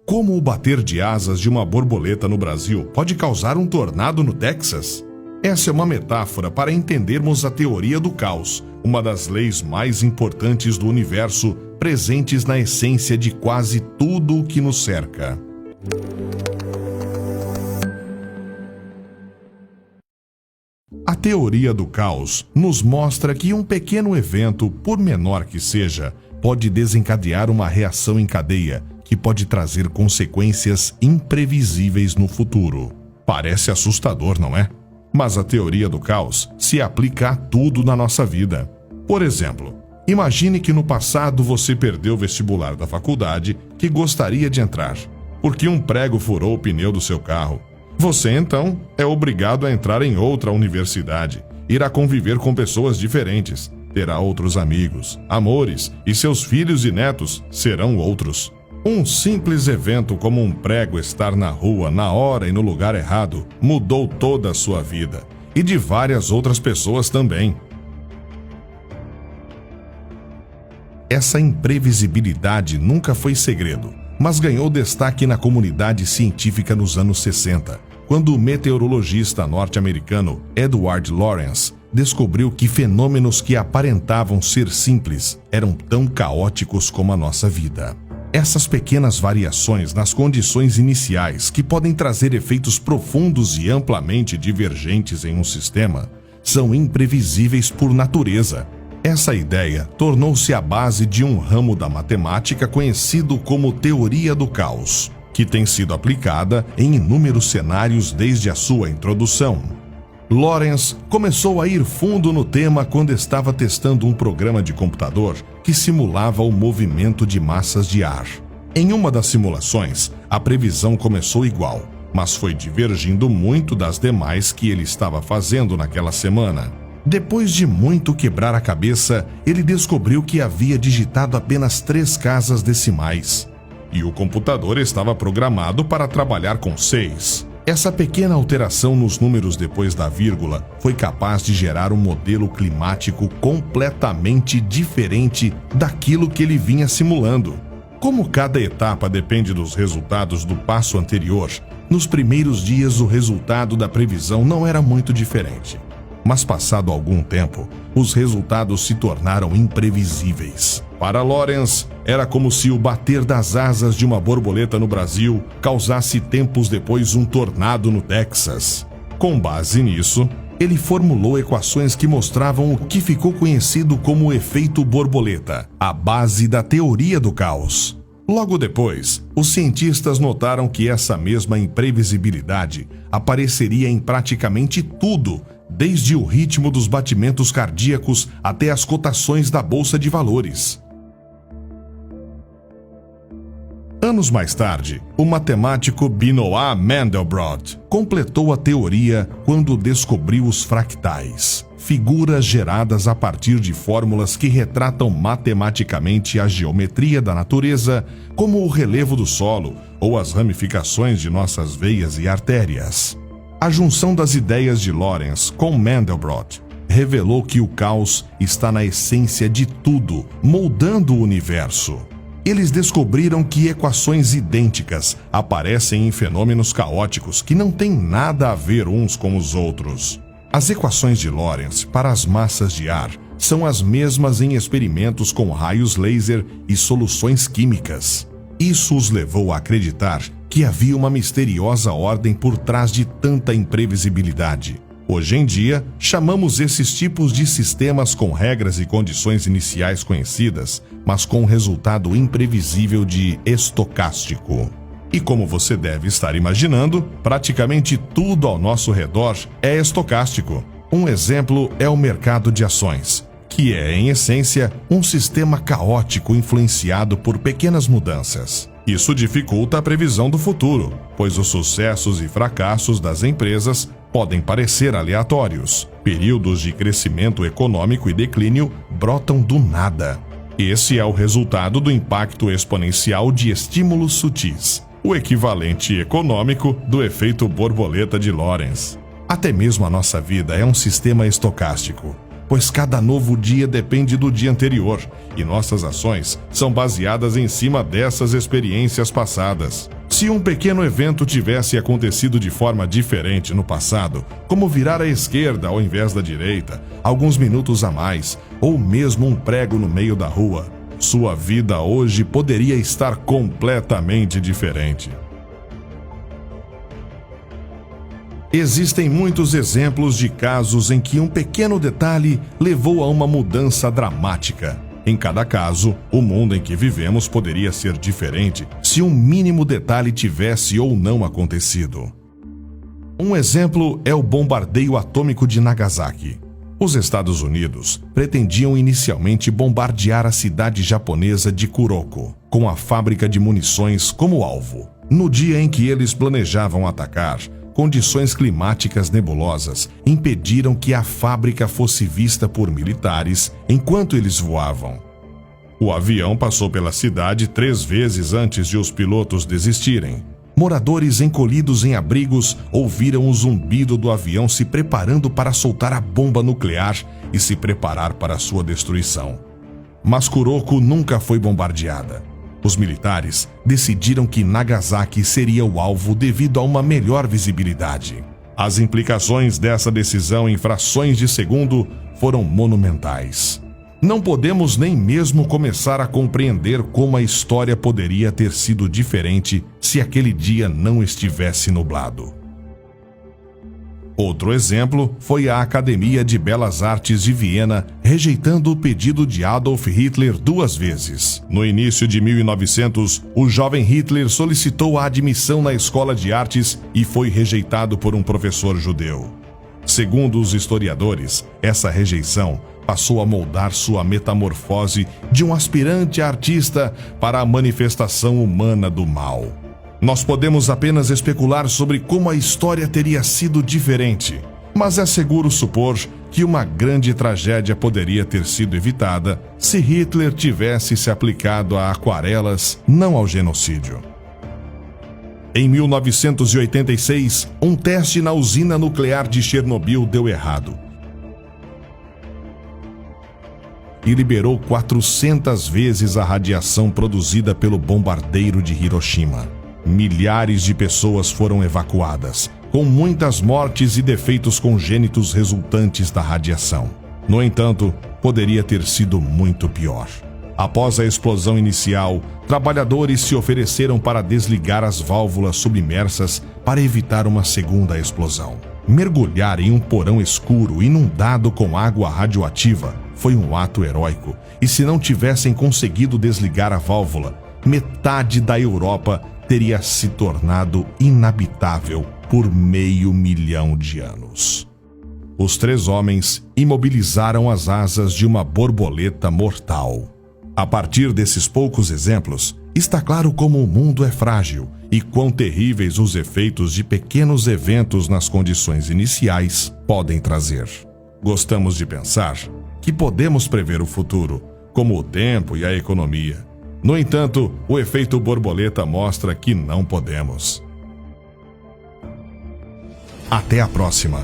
Como o bater de asas de uma borboleta no Brasil pode causar um tornado no Texas? Essa é uma metáfora para entendermos a teoria do caos, uma das leis mais importantes do universo, presentes na essência de quase tudo o que nos cerca. A teoria do caos nos mostra que um pequeno evento, por menor que seja, pode desencadear uma reação em cadeia que pode trazer consequências imprevisíveis no futuro. Parece assustador, não é? Mas a teoria do caos se aplica a tudo na nossa vida. Por exemplo, imagine que no passado você perdeu o vestibular da faculdade que gostaria de entrar, porque um prego furou o pneu do seu carro. Você, então, é obrigado a entrar em outra universidade, irá conviver com pessoas diferentes, terá outros amigos, amores, e seus filhos e netos serão outros. Um simples evento como um prego estar na rua, na hora e no lugar errado, mudou toda a sua vida, e de várias outras pessoas também. Essa imprevisibilidade nunca foi segredo, mas ganhou destaque na comunidade científica nos anos 60, quando o meteorologista norte-americano Edward Lorenz descobriu que fenômenos que aparentavam ser simples eram tão caóticos como a nossa vida. Essas pequenas variações nas condições iniciais, que podem trazer efeitos profundos e amplamente divergentes em um sistema, são imprevisíveis por natureza. Essa ideia tornou-se a base de um ramo da matemática conhecido como teoria do caos, que tem sido aplicada em inúmeros cenários desde a sua introdução. Lorenz começou a ir fundo no tema quando estava testando um programa de computador que simulava o movimento de massas de ar. Em uma das simulações, a previsão começou igual, mas foi divergindo muito das demais que ele estava fazendo naquela semana. Depois de muito quebrar a cabeça, ele descobriu que havia digitado apenas 3 casas decimais, e o computador estava programado para trabalhar com 6. Essa pequena alteração nos números depois da vírgula foi capaz de gerar um modelo climático completamente diferente daquilo que ele vinha simulando. Como cada etapa depende dos resultados do passo anterior, nos primeiros dias o resultado da previsão não era muito diferente. Mas passado algum tempo, os resultados se tornaram imprevisíveis. Para Lorenz, era como se o bater das asas de uma borboleta no Brasil causasse tempos depois um tornado no Texas. Com base nisso, ele formulou equações que mostravam o que ficou conhecido como o efeito borboleta, a base da teoria do caos. Logo depois, os cientistas notaram que essa mesma imprevisibilidade apareceria em praticamente tudo, desde o ritmo dos batimentos cardíacos até as cotações da Bolsa de Valores. Anos mais tarde, o matemático Benoit Mandelbrot completou a teoria quando descobriu os fractais, figuras geradas a partir de fórmulas que retratam matematicamente a geometria da natureza, como o relevo do solo ou as ramificações de nossas veias e artérias. A junção das ideias de Lorenz com Mandelbrot revelou que o caos está na essência de tudo, moldando o universo. Eles descobriram que equações idênticas aparecem em fenômenos caóticos que não têm nada a ver uns com os outros. As equações de Lorenz para as massas de ar são as mesmas em experimentos com raios laser e soluções químicas. Isso os levou a acreditar que havia uma misteriosa ordem por trás de tanta imprevisibilidade. Hoje em dia, chamamos esses tipos de sistemas com regras e condições iniciais conhecidas, mas com um resultado imprevisível de estocástico. E como você deve estar imaginando, praticamente tudo ao nosso redor é estocástico. Um exemplo é o mercado de ações, que é, em essência, um sistema caótico influenciado por pequenas mudanças. Isso dificulta a previsão do futuro, pois os sucessos e fracassos das empresas podem parecer aleatórios. Períodos de crescimento econômico e declínio brotam do nada. Esse é o resultado do impacto exponencial de estímulos sutis, o equivalente econômico do efeito borboleta de Lorenz. Até mesmo a nossa vida é um sistema estocástico, pois cada novo dia depende do dia anterior, e nossas ações são baseadas em cima dessas experiências passadas. Se um pequeno evento tivesse acontecido de forma diferente no passado, como virar à esquerda ao invés da direita, alguns minutos a mais, ou mesmo um prego no meio da rua, sua vida hoje poderia estar completamente diferente. Existem muitos exemplos de casos em que um pequeno detalhe levou a uma mudança dramática. Em cada caso, o mundo em que vivemos poderia ser diferente se um mínimo detalhe tivesse ou não acontecido. Um exemplo é o bombardeio atômico de Nagasaki. Os Estados Unidos pretendiam inicialmente bombardear a cidade japonesa de Kuroko, com a fábrica de munições como alvo. No dia em que eles planejavam atacar, condições climáticas nebulosas impediram que a fábrica fosse vista por militares enquanto eles voavam. O avião passou pela cidade 3 vezes antes de os pilotos desistirem. Moradores encolhidos em abrigos ouviram o zumbido do avião se preparando para soltar a bomba nuclear e se preparar para sua destruição. Mas Kuroko nunca foi bombardeada. Os militares decidiram que Nagasaki seria o alvo devido a uma melhor visibilidade. As implicações dessa decisão em frações de segundo foram monumentais. Não podemos nem mesmo começar a compreender como a história poderia ter sido diferente se aquele dia não estivesse nublado. Outro exemplo foi a Academia de Belas Artes de Viena rejeitando o pedido de Adolf Hitler 2 vezes. No início de 1900, o jovem Hitler solicitou a admissão na escola de artes e foi rejeitado por um professor judeu. Segundo os historiadores, essa rejeição passou a moldar sua metamorfose de um aspirante artista para a manifestação humana do mal. Nós podemos apenas especular sobre como a história teria sido diferente, mas é seguro supor que uma grande tragédia poderia ter sido evitada se Hitler tivesse se aplicado a aquarelas, não ao genocídio. Em 1986, um teste na usina nuclear de Chernobyl deu errado e liberou 400 vezes a radiação produzida pelo bombardeiro de Hiroshima. Milhares de pessoas foram evacuadas, com muitas mortes e defeitos congênitos resultantes da radiação. No entanto, poderia ter sido muito pior. Após a explosão inicial, trabalhadores se ofereceram para desligar as válvulas submersas para evitar uma segunda explosão. Mergulhar em um porão escuro inundado com água radioativa foi um ato heróico, e se não tivessem conseguido desligar a válvula, metade da Europa teria se tornado inabitável por 500 mil de anos. Os 3 homens imobilizaram as asas de uma borboleta mortal. A partir desses poucos exemplos, está claro como o mundo é frágil e quão terríveis os efeitos de pequenos eventos nas condições iniciais podem trazer. Gostamos de pensar que podemos prever o futuro, como o tempo e a economia. No entanto, o efeito borboleta mostra que não podemos. Até a próxima!